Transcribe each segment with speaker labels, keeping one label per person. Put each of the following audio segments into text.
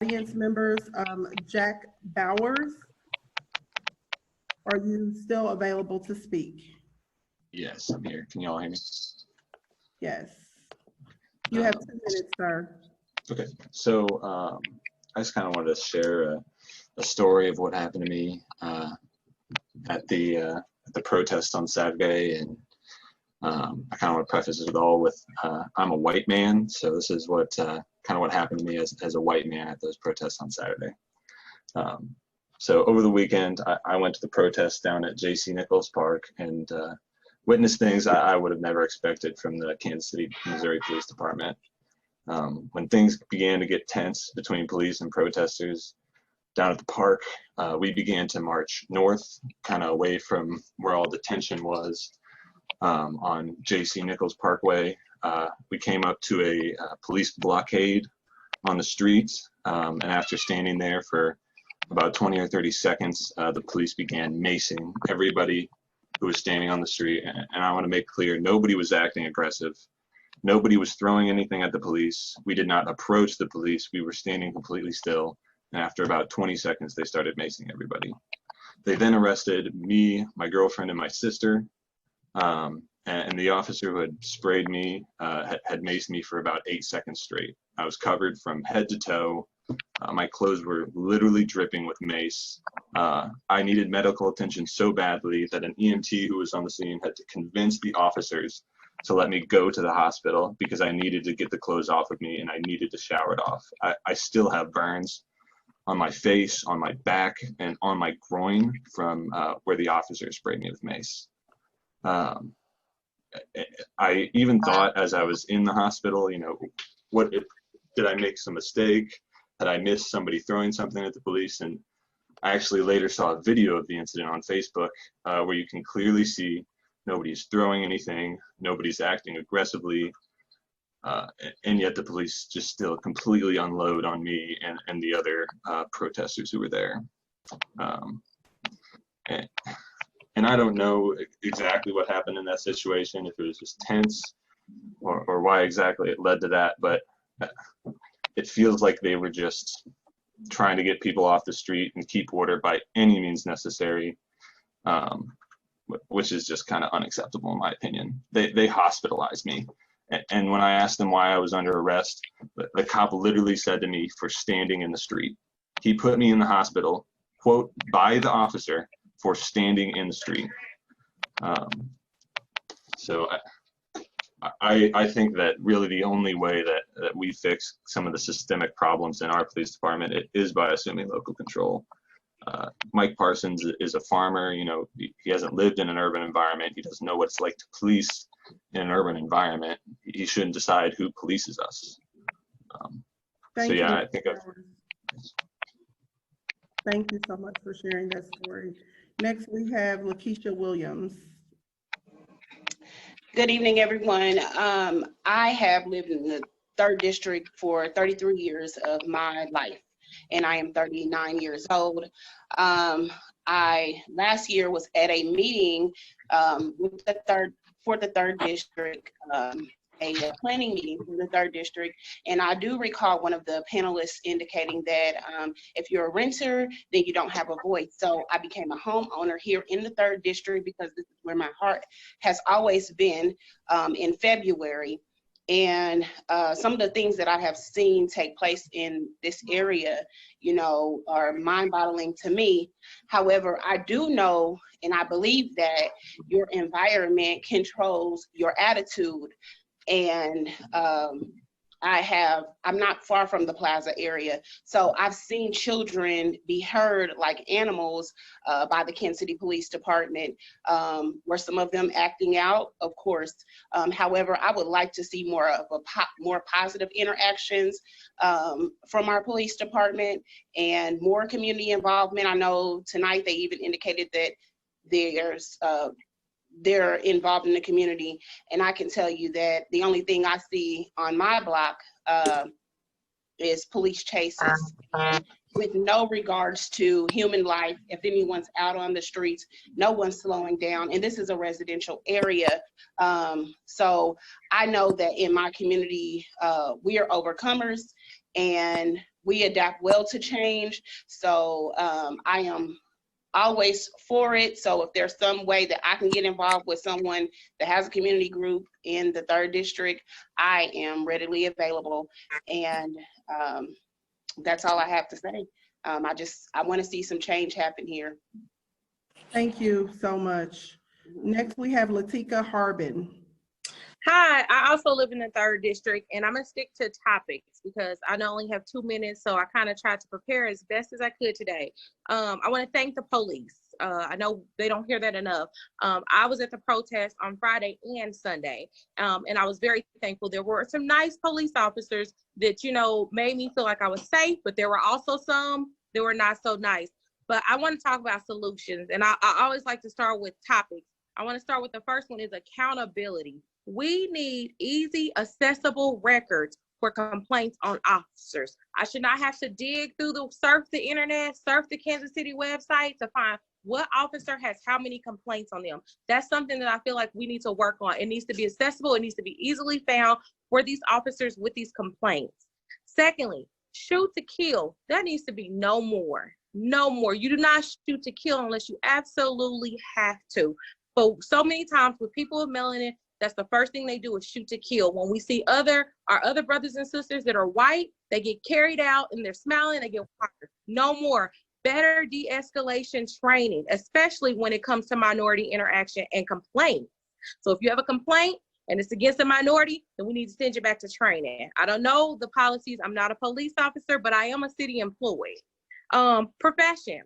Speaker 1: audience members, Jack Bowers, are you still available to speak?
Speaker 2: Yes, I'm here. Can you all hear me?
Speaker 1: Yes. You have 2 minutes, sir.
Speaker 2: Okay, so I just kind of wanted to share a story of what happened to me at the protest on Saturday, and I kind of want to preface it all with I'm a white man, so this is what kind of what happened to me as a white man at those protests on Saturday. So over the weekend, I went to the protest down at J.C. Nichols Park and witnessed things I would have never expected from the Kansas City, Missouri Police Department. When things began to get tense between police and protesters down at the park, we began to march north, kind of away from where all the tension was on J.C. Nichols Parkway. We came up to a police blockade on the streets, and after standing there for about 20 or 30 seconds, the police began macing everybody who was standing on the street. And I want to make clear, nobody was acting aggressive. Nobody was throwing anything at the police. We did not approach the police. We were standing completely still. And after about 20 seconds, they started macing everybody. They then arrested me, my girlfriend, and my sister. And the officer who had sprayed me had maced me for about 8 seconds straight. I was covered from head to toe. My clothes were literally dripping with mace. I needed medical attention so badly that an EMT who was on the scene had to convince the officers to let me go to the hospital because I needed to get the clothes off of me and I needed to shower it off. I still have burns on my face, on my back, and on my groin from where the officer sprayed me with mace. I even thought as I was in the hospital, you know, what if, did I make some mistake? Had I missed somebody throwing something at the police? And I actually later saw a video of the incident on Facebook where you can clearly see nobody's throwing anything, nobody's acting aggressively, and yet the police just still completely unload on me and the other protesters who were there. And I don't know exactly what happened in that situation, if it was just tense or why exactly it led to that, but it feels like they were just trying to get people off the street and keep order by any means necessary, which is just kind of unacceptable in my opinion. They hospitalized me. And when I asked them why I was under arrest, the cop literally said to me, for standing in the street. He put me in the hospital, quote, by the officer for standing in the street. So I think that really the only way that we fix some of the systemic problems in our police department is by assuming local control. Mike Parsons is a farmer. You know, he hasn't lived in an urban environment. He doesn't know what it's like to police in an urban environment. He shouldn't decide who polices us. So yeah, I think
Speaker 1: Thank you so much for sharing that story. Next, we have Lakeisha Williams.
Speaker 3: Good evening, everyone. I have lived in the 3rd District for 33 years of my life, and I am 39 years old. I last year was at a meeting for the 3rd District, a planning meeting for the 3rd District, and I do recall one of the panelists indicating that if you're a renter, then you don't have a voice. So I became a homeowner here in the 3rd District because this is where my heart has always been in February. And some of the things that I have seen take place in this area, you know, are mind-boggling to me. However, I do know and I believe that your environment controls your attitude. And I'm not far from the Plaza area, so I've seen children be herd like animals by the Kansas City Police Department, where some of them acting out, of course. However, I would like to see more of more positive interactions from our police department and more community involvement. I know tonight they even indicated that they're involved in the community, and I can tell you that the only thing I see on my block is police chases with no regards to human life. If anyone's out on the streets, no one's slowing down, and this is a residential area. So I know that in my community, we are overcomers, and we adapt well to change. So I am always for it. So if there's some way that I can get involved with someone that has a community group in the 3rd District, I am readily available. And that's all I have to say. I want to see some change happen here.
Speaker 1: Thank you so much. Next, we have Latika Harbin.
Speaker 4: Hi, I also live in the 3rd District, and I'm gonna stick to topics because I only have 2 minutes, so I kind of tried to prepare as best as I could today. I want to thank the police. I know they don't hear that enough. I was at the protest on Friday and Sunday, and I was very thankful. There were some nice police officers that, you know, made me feel like I was safe, but there were also some that were not so nice. But I want to talk about solutions, and I always like to start with topics. I want to start with the first one is accountability. We need easy, accessible records for complaints on officers. I should not have to surf the internet, surf the Kansas City website to find what officer has how many complaints on them. That's something that I feel like we need to work on. It needs to be accessible. It needs to be easily found for these officers with these complaints. Secondly, shoot to kill. That needs to be no more. No more. You do not shoot to kill unless you absolutely have to. But so many times with people with melanin, that's the first thing they do is shoot to kill. When we see our other brothers and sisters that are white, they get carried out and they're smiling, they get fired. No more. Better de-escalation training, especially when it comes to minority interaction and complaints. So if you have a complaint and it's against a minority, then we need to send you back to training. I don't know the policies. I'm not a police officer, but I am a city employee. Profession.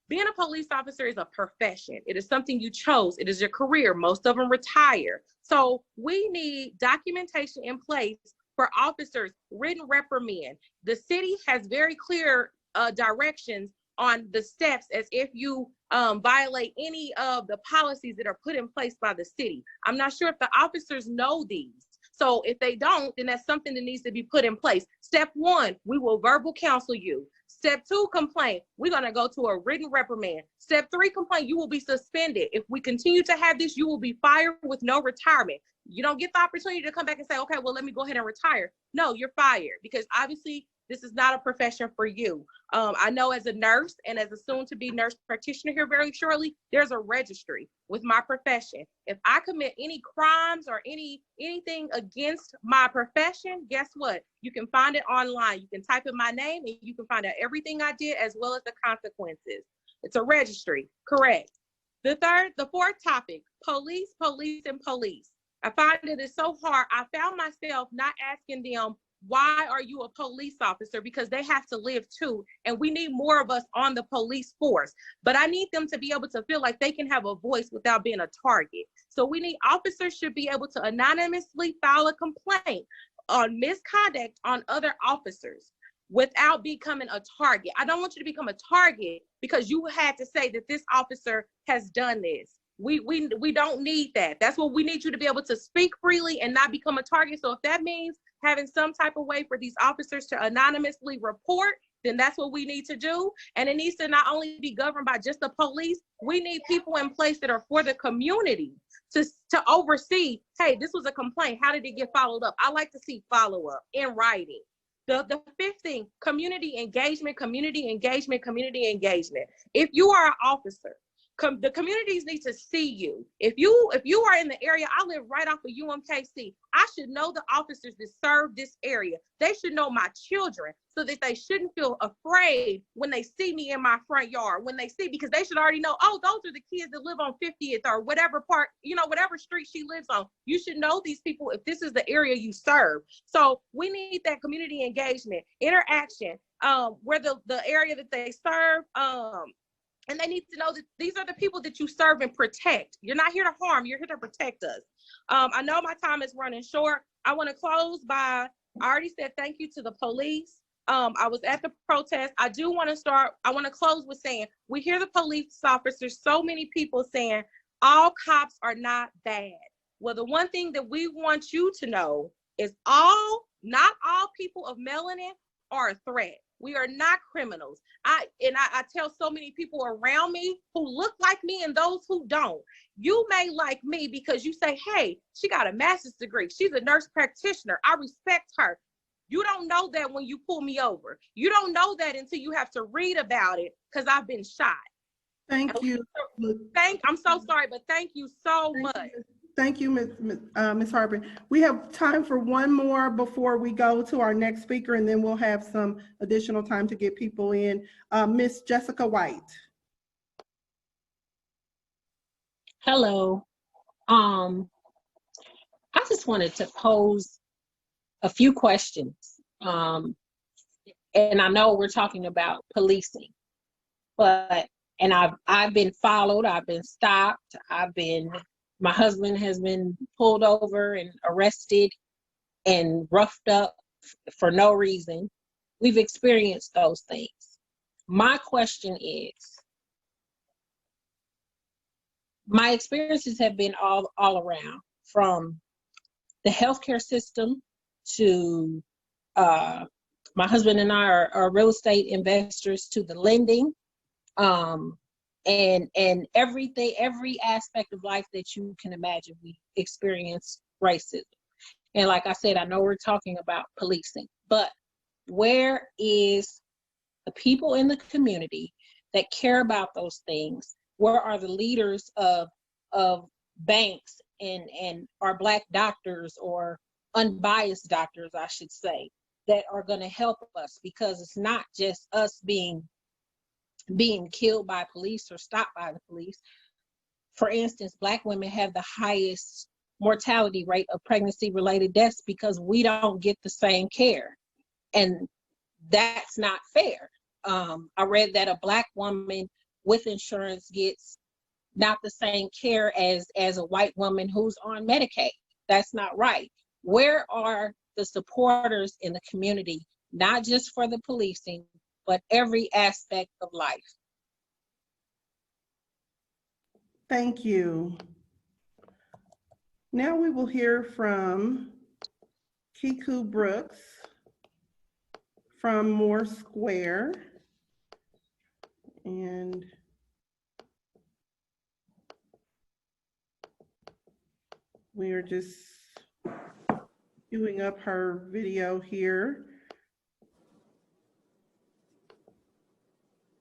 Speaker 4: Being a police officer is a profession. It is something you chose. It is your career. Most of them retire. So we need documentation in place for officers, written reprimand. The city has very clear directions on the steps as if you violate any of the policies that are put in place by the city. I'm not sure if the officers know these. So if they don't, then that's something that needs to be put in place. Step 1, we will verbal counsel you. Step 2, complaint. We're going to go to a written reprimand. Step 3, complaint. You will be suspended. If we continue to have this, you will be fired with no retirement. You don't get the opportunity to come back and say, okay, well, let me go ahead and retire. No, you're fired because obviously this is not a profession for you. I know as a nurse and as a soon-to-be nurse practitioner here very shortly, there's a registry with my profession. If I commit any crimes or anything against my profession, guess what? You can find it online. You can type in my name and you can find out everything I did as well as the consequences. It's a registry, correct. The 4th topic, police, and police. I find it is so hard. I found myself not asking them, why are you a police officer? Because they have to live too. And we need more of us on the police force. But I need them to be able to feel like they can have a voice without being a target. So we need officers should be able to anonymously file a complaint on misconduct on other officers without becoming a target. I don't want you to become a target because you had to say that this officer has done this. We don't need that. That's what we need you to be able to speak freely and not become a target. So if that means having some type of way for these officers to anonymously report, then that's what we need to do. And it needs to not only be governed by just the police, we need people in place that are for the community to oversee, hey, this was a complaint. How did it get followed up? I like to see follow-up in writing. The 5th thing, community engagement. If you are an officer, the communities need to see you. If you are in the area, I live right off of UMKC. I should know the officers that serve this area. They should know my children so that they shouldn't feel afraid when they see me in my front yard. Because they should already know, oh, those are the kids that live on 50th or whatever part, whatever street she lives on. You should know these people if this is the area you serve. So we need that community engagement, interaction, where the area that they serve, and they need to know that these are the people that you serve and protect. You're not here to harm, you're here to protect us. I know my time is running short. I wanna close by, I already said thank you to the police. I was at the protest. I wanna close with saying, we hear the police officers, so many people saying, all cops are not bad. Well, the one thing that we want you to know is not all people of melanin are a threat. We are not criminals. I tell so many people around me who look like me and those who don't. You may like me because you say, hey, she got a master's degree. She's a nurse practitioner. I respect her. You don't know that when you pull me over. You don't know that until you have to read about it because I've been shot.
Speaker 1: Thank you.
Speaker 4: I'm so sorry, but thank you so much.
Speaker 1: Thank you, Ms. Harbin. We have time for one more before we go to our next speaker, and then we'll have some additional time to get people in. Miss Jessica White.
Speaker 5: Hello. I just wanted to pose a few questions. And I know we're talking about policing, but I've been followed, I've been stopped, my husband has been pulled over and arrested and roughed up for no reason. We've experienced those things. My question is, my experiences have been all around, from the healthcare system to my husband and I are real estate investors, to the lending, and everything, every aspect of life that you can imagine. We experience racism. And like I said, I know we're talking about policing, but where is the people in the community that care about those things? Where are the leaders of banks and our Black doctors, or unbiased doctors, I should say, that are going to help us? Because it's not just us being killed by police or stopped by the police. For instance, Black women have the highest mortality rate of pregnancy-related deaths because we don't get the same care. And that's not fair. I read that a Black woman with insurance gets not the same care as a white woman who's on Medicaid. That's not right. Where are the supporters in the community, not just for the policing, but every aspect of life?
Speaker 1: Thank you. Now we will hear from Kiku Brooks from Moore Square. And we are just queuing up her video here.